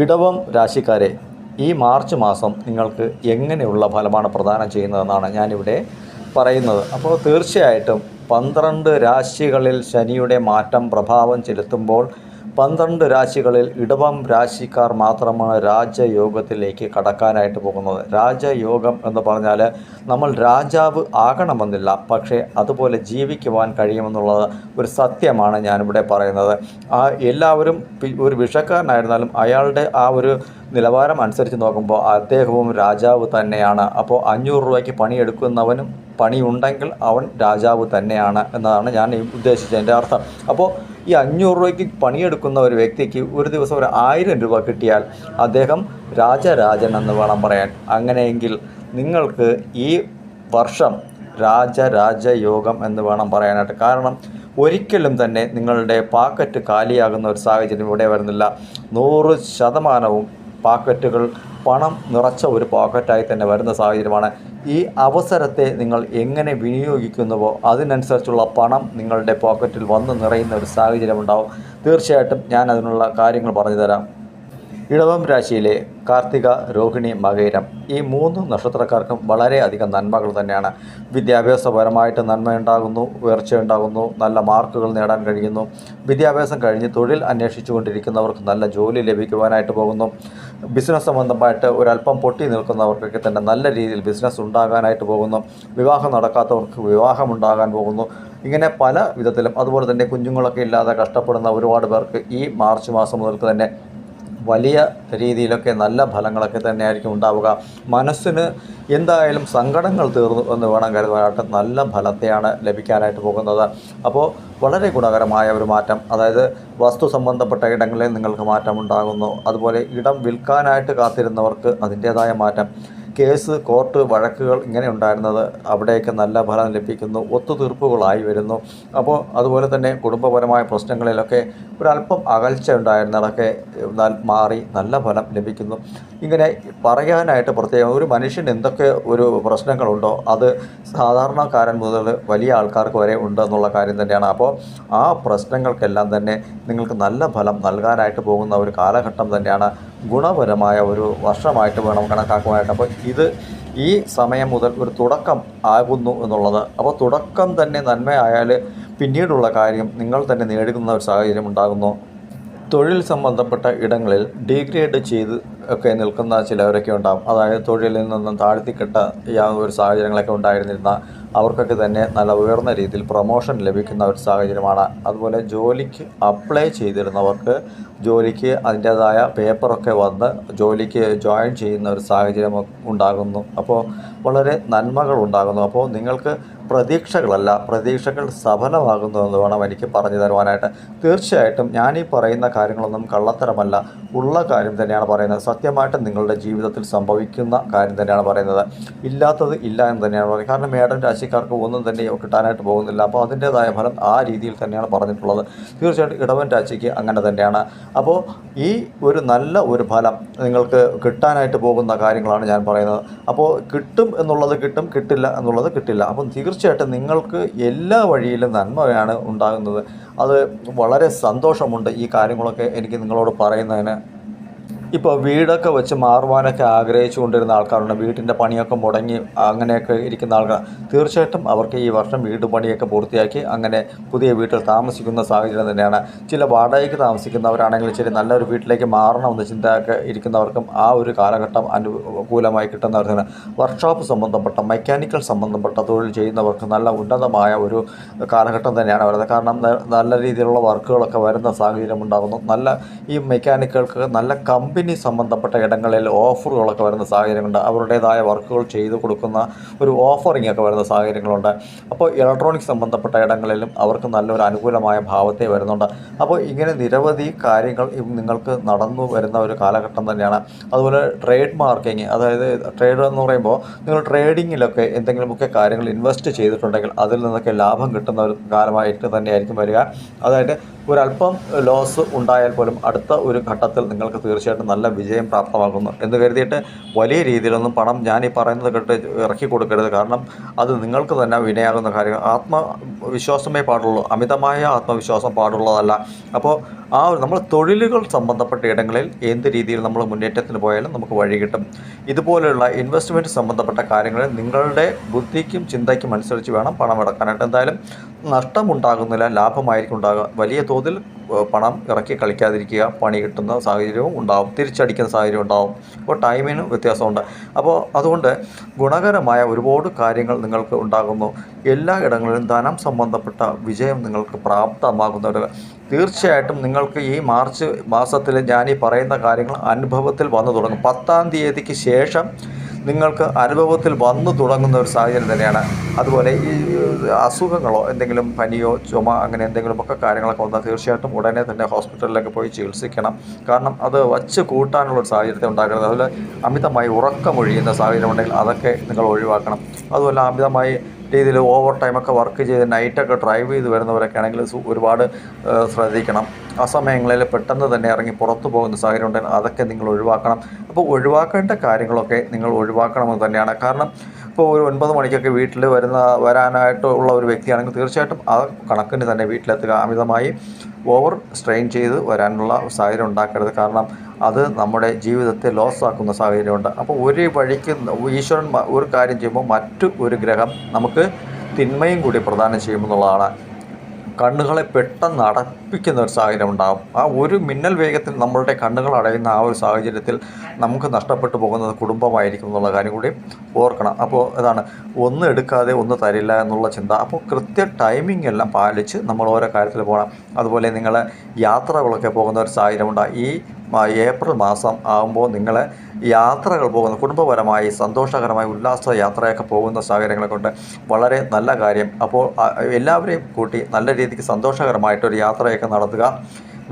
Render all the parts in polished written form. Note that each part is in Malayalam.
ഇടവം രാശിക്കാരെ, ഈ മാർച്ച് മാസം നിങ്ങൾക്ക് എങ്ങനെയുള്ള ഫലമാണ് പ്രദാനം ചെയ്യുന്നതെന്നാണ് ഞാനിവിടെ പറയുന്നത്. അപ്പോൾ തീർച്ചയായിട്ടും 12 രാശികളിൽ ശനിയുടെ മാറ്റം പ്രഭാവം ചെലുത്തുമ്പോൾ 12 രാശികളിൽ ഇടവം രാശിക്കാർ മാത്രമാണ് രാജയോഗത്തിലേക്ക് കടക്കാനായിട്ട് പോകുന്നത്. രാജയോഗം എന്ന് പറഞ്ഞാൽ നമ്മൾ രാജാവ് ആകണമെന്നില്ല, പക്ഷേ അതുപോലെ ജീവിക്കുവാൻ കഴിയുമെന്നുള്ളത് ഒരു സത്യമാണ് ഞാനിവിടെ പറയുന്നത്. എല്ലാവരും ഒരു ഭിക്ഷക്കാരനായിരുന്നാലും അയാളുടെ ആ ഒരു നിലവാരം അനുസരിച്ച് നോക്കുമ്പോൾ അദ്ദേഹവും രാജാവ് തന്നെയാണ്. അപ്പോൾ 500 രൂപയ്ക്ക് പണിയെടുക്കുന്നവനും പണിയുണ്ടെങ്കിൽ അവൻ രാജാവ് തന്നെയാണ് എന്നതാണ് ഞാൻ ഉദ്ദേശിച്ചതിൻ്റെ അർത്ഥം. അപ്പോൾ ഈ 500 രൂപയ്ക്ക് പണിയെടുക്കുന്ന ഒരു വ്യക്തിക്ക് ഒരു ദിവസം ഒരു 1000 രൂപ കിട്ടിയാൽ അദ്ദേഹം രാജരാജൻ എന്ന് വേണം പറയാൻ. അങ്ങനെയെങ്കിൽ നിങ്ങൾക്ക് ഈ വർഷം രാജയോഗം എന്ന് വേണം പറയാനായിട്ട്. കാരണം ഒരിക്കലും തന്നെ നിങ്ങളുടെ പാക്കറ്റ് കാലിയാകുന്ന ഒരു സാഹചര്യം ഇവിടെ വരുന്നില്ല. 100% പാക്കറ്റുകൾ പണം നിറച്ച ഒരു പോക്കറ്റായി തന്നെ വരുന്ന സാഹചര്യമാണ്. ഈ അവസരത്തെ നിങ്ങൾ എങ്ങനെ വിനിയോഗിക്കുന്നുവോ അതിനനുസരിച്ചുള്ള പണം നിങ്ങളുടെ പോക്കറ്റിൽ വന്ന് നിറയുന്ന ഒരു സാഹചര്യം ഉണ്ടാവും. തീർച്ചയായിട്ടും ഞാൻ അതിനുള്ള കാര്യങ്ങൾ പറഞ്ഞു തരാം. ഇടവം രാശിയിലെ കാർത്തിക, രോഹിണി, മകയിരം ഈ 3 നക്ഷത്രക്കാർക്കും വളരെയധികം നന്മകൾ തന്നെയാണ്. വിദ്യാഭ്യാസപരമായിട്ട് നന്മയുണ്ടാകുന്നു, ഉയർച്ചയുണ്ടാകുന്നു, നല്ല മാർക്കുകൾ നേടാൻ കഴിയുന്നു. വിദ്യാഭ്യാസം കഴിഞ്ഞ് തൊഴിൽ അന്വേഷിച്ചു കൊണ്ടിരിക്കുന്നവർക്ക് നല്ല ജോലി ലഭിക്കുവാനായിട്ട് പോകുന്നു. ബിസിനസ് സംബന്ധമായിട്ട് ഒരല്പം പൊട്ടി നിൽക്കുന്നവർക്കൊക്കെ തന്നെ നല്ല രീതിയിൽ ബിസിനസ് ഉണ്ടാകാനായിട്ട് പോകുന്നു. വിവാഹം നടക്കാത്തവർക്ക് വിവാഹം ഉണ്ടാകാൻ പോകുന്നു. ഇങ്ങനെ പല വിധത്തിലും, അതുപോലെ തന്നെ കുഞ്ഞുങ്ങളൊക്കെ ഇല്ലാതെ കഷ്ടപ്പെടുന്ന ഒരുപാട് പേർക്ക് ഈ മാർച്ച് മാസം മുതൽക്ക് തന്നെ വലിയ രീതിയിലൊക്കെ നല്ല ഫലങ്ങളൊക്കെ തന്നെയായിരിക്കും ഉണ്ടാവുക. മനസ്സിന് എന്തായാലും സങ്കടങ്ങൾ തീർന്നു എന്ന് വേണം കരുതാനായിട്ട്. നല്ല ഫലത്തെയാണ് ലഭിക്കാനായിട്ട് പോകുന്നത്. അപ്പോൾ വളരെ ഗുണകരമായ ഒരു മാറ്റം, അതായത് വസ്തു സംബന്ധപ്പെട്ട ഇടങ്ങളിൽ നിങ്ങൾക്ക് മാറ്റമുണ്ടാകുന്നു. അതുപോലെ ഇടം വിൽക്കാനായിട്ട് കാത്തിരുന്നവർക്ക് അതിൻ്റേതായ മാറ്റം, കേസ്, കോർട്ട്, വഴക്കുകൾ ഇങ്ങനെ ഉണ്ടായിരുന്നത് അവിടെയൊക്കെ നല്ല ഫലം ലഭിക്കുന്നു. ഒത്തുതീർപ്പുകളായി വരുന്നു. അപ്പോൾ അതുപോലെ തന്നെ കുടുംബപരമായ പ്രശ്നങ്ങളിലൊക്കെ ഒരല്പം അകൽച്ച ഉണ്ടായിരുന്നതൊക്കെ മാറി നല്ല ഫലം ലഭിക്കുന്നു. ഇങ്ങനെ പറയാനായിട്ട് പ്രത്യേകം ഒരു മനുഷ്യന് എന്തൊക്കെ ഒരു പ്രശ്നങ്ങളുണ്ടോ അത് സാധാരണക്കാരൻ മുതൽ വലിയ ആൾക്കാർക്ക് വരെ ഉണ്ട് എന്നുള്ള കാര്യം തന്നെയാണ്. അപ്പോൾ ആ പ്രശ്നങ്ങൾക്കെല്ലാം തന്നെ നിങ്ങൾക്ക് നല്ല ഫലം നൽകാനായിട്ട് പോകുന്ന ഒരു കാലഘട്ടം തന്നെയാണ്. ഗുണപരമായ ഒരു വർഷമായിട്ട് വേണം കണക്കാക്കുവാനായിട്ട്. അപ്പോൾ ഇത് ഈ സമയം മുതൽ ഒരു തുടക്കം ആകുന്നു എന്നുള്ളത്. അപ്പോൾ തുടക്കം തന്നെ നന്മയായാൽ പിന്നീടുള്ള കാര്യം നിങ്ങൾ തന്നെ നേടുന്ന ഒരു സാഹചര്യം ഉണ്ടാകുന്നു. തൊഴിൽ സംബന്ധപ്പെട്ട ഇടങ്ങളിൽ ഡീഗ്രേഡ് ചെയ്ത് ഒക്കെ നിൽക്കുന്ന ചിലവരൊക്കെ ഉണ്ടാകും. അതായത് തൊഴിലിൽ നിന്നും താഴ്ത്തിക്കെട്ട ഒരു സാഹചര്യങ്ങളൊക്കെ ഉണ്ടായിരുന്നിരുന്ന അവർക്കൊക്കെ തന്നെ നല്ല ഉയർന്ന രീതിയിൽ പ്രൊമോഷൻ ലഭിക്കുന്ന ഒരു സാഹചര്യമാണ്. അതുപോലെ ജോലിക്ക് അപ്ലൈ ചെയ്തിരുന്നവർക്ക് ജോലിക്ക് അതിൻ്റേതായ പേപ്പറൊക്കെ വന്ന് ജോലിക്ക് ജോയിൻ ചെയ്യുന്ന ഒരു സാഹചര്യം ഉണ്ടാകുന്നു. അപ്പോൾ വളരെ നന്മകൾ ഉണ്ടാകുന്നു. അപ്പോൾ നിങ്ങൾക്ക് പ്രതീക്ഷകളല്ല, പ്രതീക്ഷകൾ സഫലമാകുന്നു എന്ന് വേണം എനിക്ക് പറഞ്ഞു തരുവാനായിട്ട്. തീർച്ചയായിട്ടും ഞാനീ പറയുന്ന കാര്യങ്ങളൊന്നും കള്ളത്തരമല്ല, ഉള്ള കാര്യം തന്നെയാണ് പറയുന്നത്. സത്യമായിട്ടും നിങ്ങളുടെ ജീവിതത്തിൽ സംഭവിക്കുന്ന കാര്യം തന്നെയാണ് പറയുന്നത്. ഇല്ലാത്തത് ഇല്ല എന്ന് തന്നെയാണ് പറയുന്നത്. കാരണം മേടൻ രാശിക്കാർക്ക് ഒന്നും തന്നെ കിട്ടാനായിട്ട് പോകുന്നില്ല. അപ്പോൾ അതിൻ്റേതായ ഫലം ആ രീതിയിൽ തന്നെയാണ് പറഞ്ഞിട്ടുള്ളത്. തീർച്ചയായിട്ടും ഇടവൻ രാശിക്ക് അങ്ങനെ തന്നെയാണ്. അപ്പോൾ ഈ ഒരു നല്ല ഒരു ഫലം നിങ്ങൾക്ക് കിട്ടാനായിട്ട് പോകുന്ന കാര്യങ്ങളാണ് ഞാൻ പറയുന്നത്. അപ്പോൾ കിട്ടും എന്നുള്ളത് കിട്ടും, കിട്ടില്ല എന്നുള്ളത് കിട്ടില്ല. അപ്പം തീർച്ചയായിട്ടും നിങ്ങൾക്ക് എല്ലാ വഴിയിലും നന്മയാണ് ഉണ്ടാകുന്നത്. അത് വളരെ സന്തോഷമുണ്ട് ഈ കാര്യങ്ങളൊക്കെ എനിക്ക് നിങ്ങളോട് പറയുന്നതിന്. ഇപ്പോൾ വീടൊക്കെ വെച്ച് മാറുവാനൊക്കെ ആഗ്രഹിച്ചു കൊണ്ടിരുന്ന ആൾക്കാരുണ്ട്. വീട്ടിൻ്റെ പണിയൊക്കെ മുടങ്ങി അങ്ങനെയൊക്കെ ഇരിക്കുന്ന ആൾക്കാർ തീർച്ചയായിട്ടും അവർക്ക് ഈ വർഷം വീട് പണിയൊക്കെ പൂർത്തിയാക്കി അങ്ങനെ പുതിയ വീട്ടിൽ താമസിക്കുന്ന സാഹചര്യം തന്നെയാണ്. ചില വാടകയ്ക്ക് താമസിക്കുന്നവരാണെങ്കിൽ ശരി, നല്ലൊരു വീട്ടിലേക്ക് മാറണമെന്ന് ചിന്തയൊക്കെ ഇരിക്കുന്നവർക്കും ആ ഒരു കാലഘട്ടം അനുകൂലമായി കിട്ടുന്നവർക്ക്, വർക്ക്ഷോപ്പ് സംബന്ധപ്പെട്ട മെക്കാനിക്കൽ സംബന്ധപ്പെട്ട തൊഴിൽ ചെയ്യുന്നവർക്ക് നല്ല ഉന്നതമായ ഒരു കാലഘട്ടം തന്നെയാണ് വരുന്നത്. കാരണം നല്ല രീതിയിലുള്ള വർക്കുകളൊക്കെ വരുന്ന സാഹചര്യം ഉണ്ടാകുന്നു. നല്ല ഈ മെക്കാനിക്കൾക്ക് നല്ല കമ്പനി സംബന്ധപ്പെട്ട ഇടങ്ങളിൽ ഓഫറുകളൊക്കെ വരുന്ന സാഹചര്യങ്ങളുണ്ട്. അവരുടേതായ വർക്കുകൾ ചെയ്തു കൊടുക്കുന്ന ഒരു ഓഫറിംഗ് ഒക്കെ വരുന്ന സാഹചര്യങ്ങളുണ്ട്. അപ്പോൾ ഇലക്ട്രോണിക്സ് സംബന്ധപ്പെട്ട ഇടങ്ങളിലും അവർക്ക് നല്ലൊരു അനുകൂലമായ ഭാവത്തെ വരുന്നുണ്ട്. അപ്പോൾ ഇങ്ങനെ നിരവധി കാര്യങ്ങൾ നിങ്ങൾക്ക് നടന്നു വരുന്ന ഒരു കാലഘട്ടം തന്നെയാണ്. അതുപോലെ ട്രേഡ് മാർക്കിങ്, അതായത് ട്രേഡ് എന്ന് പറയുമ്പോൾ നിങ്ങൾ ട്രേഡിങ്ങിലൊക്കെ എന്തെങ്കിലുമൊക്കെ കാര്യങ്ങൾ ഇൻവെസ്റ്റ് ചെയ്തിട്ടുണ്ടെങ്കിൽ അതിൽ നിന്നൊക്കെ ലാഭം കിട്ടുന്ന ഒരു കാലമായിട്ട് തന്നെയായിരിക്കും വരിക. അതായത് ഒരല്പം ലോസ് ഉണ്ടായാൽ പോലും അടുത്ത ഒരു ഘട്ടത്തിൽ നിങ്ങൾക്ക് തീർച്ചയായിട്ടും നല്ല വിജയം പ്രാപ്തമാക്കുന്നു എന്ന് കരുതിയിട്ട് വലിയ രീതിയിലൊന്നും പണം ഞാൻ ഈ പറയുന്നത് കേട്ട് ഇറക്കി കൊടുക്കരുത്. കാരണം അത് നിങ്ങൾക്ക് തന്നെ വിനയാകുന്ന കാര്യം. ആത്മവിശ്വാസമേ പാടുള്ളൂ, അമിതമായ ആത്മവിശ്വാസം പാടുള്ളതല്ല. അപ്പോൾ നമ്മൾ തൊഴിലുകൾ സംബന്ധപ്പെട്ട ഇടങ്ങളിൽ എന്ത് രീതിയിൽ നമ്മൾ മുന്നേറ്റത്തിന് പോയാലും നമുക്ക് വഴി കിട്ടും. ഇതുപോലെയുള്ള ഇൻവെസ്റ്റ്മെൻറ്റ് സംബന്ധപ്പെട്ട കാര്യങ്ങളിൽ നിങ്ങളുടെ ബുദ്ധിക്കും ചിന്തയ്ക്കും അനുസരിച്ച് വേണം പണം ഇറക്കാനായിട്ട്. എന്തായാലും നഷ്ടമുണ്ടാകുന്നില്ല, ലാഭമായിരിക്കും ഉണ്ടാകുക. വലിയ തോതിൽ പണം ഇറക്കി കളിക്കാതിരിക്കുക. പണി കിട്ടുന്ന സാഹചര്യവും ഉണ്ടാകും, തിരിച്ചടിക്കുന്ന സാഹചര്യം ഉണ്ടാകും. അപ്പോൾ ടൈമിന് വ്യത്യാസമുണ്ട്. അപ്പോൾ അതുകൊണ്ട് ഗുണകരമായ ഒരുപാട് കാര്യങ്ങൾ നിങ്ങൾക്ക് ഉണ്ടാകുന്നു. എല്ലാ ഇടങ്ങളിലും ധനം സംബന്ധപ്പെട്ട വിജയം നിങ്ങൾക്ക് പ്രാപ്തമാകുന്നവർ തീർച്ചയായിട്ടും നിങ്ങൾക്ക് ഈ മാർച്ച് മാസത്തിൽ ഞാൻ ഈ പറയുന്ന കാര്യങ്ങൾ അനുഭവത്തിൽ വന്നു തുടങ്ങും. 10-ാം തീയതിക്ക് ശേഷം നിങ്ങൾക്ക് അനുഭവത്തിൽ വന്നു തുടങ്ങുന്ന ഒരു സാഹചര്യം തന്നെയാണ്. അതുപോലെ ഈ അസുഖങ്ങളോ എന്തെങ്കിലും പനിയോ ചുമ അങ്ങനെ എന്തെങ്കിലുമൊക്കെ കാര്യങ്ങളൊക്കെ വന്നാൽ തീർച്ചയായിട്ടും ഉടനെ തന്നെ ഹോസ്പിറ്റലിലേക്ക് പോയി ചികിത്സിക്കണം. കാരണം അത് വച്ച് കൂട്ടാനുള്ളൊരു സാഹചര്യത്തെ ഉണ്ടാക്കരുത്. അതുപോലെ അമിതമായി ഉറക്കമൊഴിയുന്ന സാഹചര്യം ഉണ്ടെങ്കിൽ അതൊക്കെ നിങ്ങൾ ഒഴിവാക്കണം. അതുപോലെ അമിതമായി രീതിയിൽ ഓവർ ടൈമൊക്കെ വർക്ക് ചെയ്ത് നൈറ്റൊക്കെ ഡ്രൈവ് ചെയ്ത് വരുന്നവരൊക്കെ ആണെങ്കിൽ ഒരുപാട് ശ്രദ്ധിക്കണം. ആ സമയങ്ങളിൽ പെട്ടെന്ന് തന്നെ ഇറങ്ങി പുറത്തു പോകുന്ന സാഹചര്യം ഉണ്ടെങ്കിൽ അതൊക്കെ നിങ്ങൾ ഒഴിവാക്കണം. അപ്പോൾ ഒഴിവാക്കേണ്ട കാര്യങ്ങളൊക്കെ നിങ്ങൾ ഒഴിവാക്കണമെന്ന് തന്നെയാണ്. കാരണം ഇപ്പോൾ ഒരു 9 മണിക്കൊക്കെ വീട്ടിൽ വരാനായിട്ടുള്ള ഒരു വ്യക്തിയാണെങ്കിൽ തീർച്ചയായിട്ടും ആ കണക്കിന് തന്നെ വീട്ടിലെത്തുക. അമിതമായി ഓവർ സ്ട്രെയിൻ ചെയ്ത് വരാനുള്ള സാഹചര്യം ഉണ്ടാക്കരുത്. കാരണം അത് നമ്മുടെ ജീവിതത്തെ ലോസാക്കുന്ന സാഹചര്യമുണ്ട്. അപ്പോൾ ഒരു വഴിക്ക് ഈശ്വരൻ ഒരു കാര്യം ചെയ്യുമ്പോൾ മറ്റു ഒരു ഗ്രഹം നമുക്ക് തിന്മയും കൂടി പ്രദാനം ചെയ്യുമെന്നുള്ളതാണ്. കണ്ണുകളെ പെട്ടെന്ന് അടപ്പിക്കുന്ന ഒരു സാഹചര്യം ഉണ്ടാകും. ആ ഒരു മിന്നൽ വേഗത്തിൽ നമ്മളുടെ കണ്ണുകൾ അടയുന്ന ആ ഒരു സാഹചര്യത്തിൽ നമുക്ക് നഷ്ടപ്പെട്ടു പോകുന്നത് കുടുംബമായിരിക്കും എന്നുള്ള കാര്യം കൂടി ഓർക്കണം. അപ്പോൾ അതാണ് ഒന്നും എടുക്കാതെ ഒന്നും തരില്ല എന്നുള്ള ചിന്ത. അപ്പോൾ കൃത്യ ടൈമിംഗ് എല്ലാം പാലിച്ച് നമ്മൾ ഓരോ കാര്യത്തിൽ പോകണം. അതുപോലെ നിങ്ങൾ യാത്രകളൊക്കെ പോകുന്ന ഒരു സാഹചര്യമുണ്ട്. ഈ ഏപ്രിൽ മാസം ആകുമ്പോൾ നിങ്ങൾ യാത്രകൾ പോകുന്ന കുടുംബപരമായി സന്തോഷകരമായി ഉല്ലാസ യാത്രയൊക്കെ പോകുന്ന സാഹചര്യങ്ങളെ കൊണ്ട് വളരെ നല്ല കാര്യം. അപ്പോൾ എല്ലാവരെയും കൂട്ടി നല്ല രീതിക്ക് സന്തോഷകരമായിട്ടൊരു യാത്രയൊക്കെ നടത്തുക.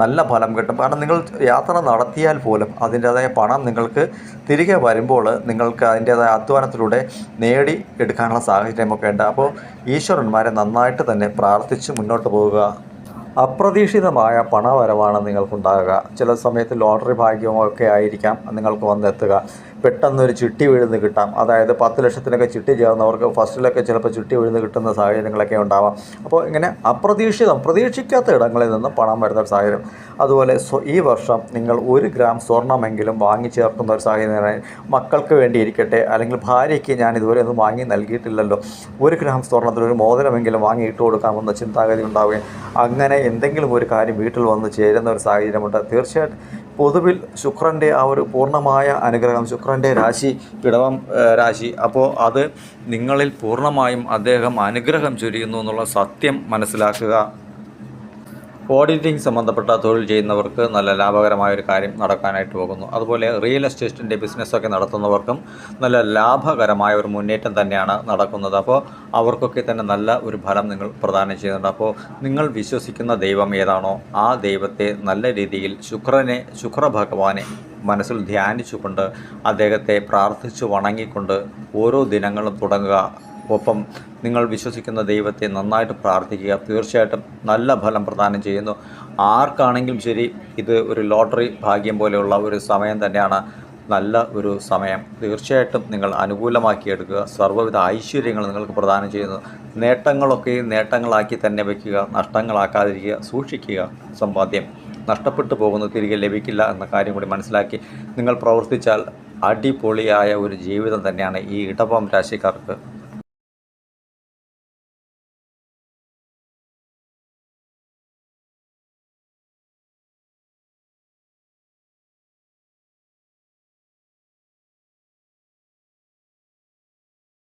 നല്ല ഫലം കിട്ടും. കാരണം നിങ്ങൾ യാത്ര നടത്തിയാൽ പോലും അതിൻ്റേതായ പണം നിങ്ങൾക്ക് തിരികെ വരുമ്പോൾ നിങ്ങൾക്ക് അതിൻ്റേതായ അധ്വാനത്തിലൂടെ നേടി എടുക്കാനുള്ള സാഹചര്യമൊക്കെ ഉണ്ട്. അപ്പോൾ ഈശ്വരന്മാരെ നന്നായിട്ട് തന്നെ പ്രാർത്ഥിച്ച് മുന്നോട്ട് പോവുക. അപ്രതീക്ഷിതമായ പണവരവാണ് നിങ്ങൾക്കുണ്ടാകുക. ചില സമയത്ത് ലോട്ടറി ഭാഗ്യമൊക്കെ ആയിരിക്കാം നിങ്ങൾക്ക് വന്നെത്തുക. പെട്ടെന്നൊരു ചിട്ടി വീഴുന്ന് കിട്ടാം. അതായത് 10 ലക്ഷത്തിനൊക്കെ ചിട്ടി ചേർന്നവർക്ക് ഫസ്റ്റിലൊക്കെ ചിലപ്പോൾ ചിട്ടി വീഴുന്ന് കിട്ടുന്ന സാഹചര്യങ്ങളൊക്കെ ഉണ്ടാവാം. അപ്പോൾ ഇങ്ങനെ പ്രതീക്ഷിക്കാത്ത ഇടങ്ങളിൽ നിന്ന് പണം വരുന്ന ഒരു സാഹചര്യം. അതുപോലെ ഈ വർഷം നിങ്ങൾ 1 ഗ്രാം സ്വർണ്ണമെങ്കിലും വാങ്ങി ചേർക്കുന്ന ഒരു സാഹചര്യം. മക്കൾക്ക് വേണ്ടി ഇരിക്കട്ടെ, അല്ലെങ്കിൽ ഭാര്യയ്ക്ക് ഞാൻ ഇതുവരെ ഒന്നും വാങ്ങി നൽകിയിട്ടില്ലല്ലോ, 1 ഗ്രാം സ്വർണ്ണത്തിൽ ഒരു മോതിരമെങ്കിലും വാങ്ങി ഇട്ട് കൊടുക്കാമെന്ന ചിന്താഗതി ഉണ്ടാവുകയും അങ്ങനെ എന്തെങ്കിലും ഒരു കാര്യം വീട്ടിൽ വന്ന് ചേരുന്ന ഒരു സാഹചര്യമുണ്ട്. തീർച്ചയായിട്ടും പൊതുവിൽ ശുക്രൻ്റെ ആ ഒരു പൂർണ്ണമായ അനുഗ്രഹം, ശുക്രൻ്റെ രാശി ഇടവം രാശി, അപ്പോൾ അത് നിങ്ങളിൽ പൂർണ്ണമായും അദ്ദേഹം അനുഗ്രഹം ചൊരിയുന്നു എന്നുള്ള സത്യം മനസ്സിലാക്കുക. ഓഡിറ്റിംഗ് സംബന്ധപ്പെട്ട തൊഴിൽ ചെയ്യുന്നവർക്ക് നല്ല ലാഭകരമായൊരു കാര്യം നടക്കാനായിട്ട് പോകുന്നു. അതുപോലെ റിയൽ എസ്റ്റേറ്റിൻ്റെ ബിസിനസ്സൊക്കെ നടത്തുന്നവർക്കും നല്ല ലാഭകരമായ ഒരു മുന്നേറ്റം തന്നെയാണ് നടക്കുന്നത്. അപ്പോൾ അവർക്കൊക്കെ തന്നെ നല്ല ഒരു ഫലം നിങ്ങൾ പ്രദാനം ചെയ്യുന്നുണ്ട്. അപ്പോൾ നിങ്ങൾ വിശ്വസിക്കുന്ന ദൈവം ഏതാണോ ആ ദൈവത്തെ നല്ല രീതിയിൽ ശുക്രഭഗവാനെ മനസ്സിൽ ധ്യാനിച്ചുകൊണ്ട് അദ്ദേഹത്തെ പ്രാർത്ഥിച്ചു വണങ്ങിക്കൊണ്ട് ഓരോ ദിനങ്ങളും തുടങ്ങുക. ഒപ്പം നിങ്ങൾ വിശ്വസിക്കുന്ന ദൈവത്തെ നന്നായിട്ട് പ്രാർത്ഥിക്കുക. തീർച്ചയായിട്ടും നല്ല ഫലം പ്രദാനം ചെയ്യുന്നു. ആർക്കാണെങ്കിലും ശരി, ഇത് ഒരു ലോട്ടറി ഭാഗ്യം പോലെയുള്ള ഒരു സമയം തന്നെയാണ്. നല്ല ഒരു സമയം തീർച്ചയായിട്ടും നിങ്ങൾ അനുകൂലമാക്കിയെടുക്കുക. സർവ്വവിധ ഐശ്വര്യങ്ങൾ നിങ്ങൾക്ക് പ്രദാനം ചെയ്യുന്നു. നേട്ടങ്ങളൊക്കെ നേട്ടങ്ങളാക്കി തന്നെ വയ്ക്കുക, നഷ്ടങ്ങളാക്കാതിരിക്കുക, സൂക്ഷിക്കുക. സമ്പാദ്യം നഷ്ടപ്പെട്ടു പോകുന്നത് തിരികെ ലഭിക്കില്ല എന്ന കാര്യം കൂടി മനസ്സിലാക്കി നിങ്ങൾ പ്രവർത്തിച്ചാൽ അടിപൊളിയായ ഒരു ജീവിതം തന്നെയാണ് ഈ ഇടവം രാശിക്കാർക്ക്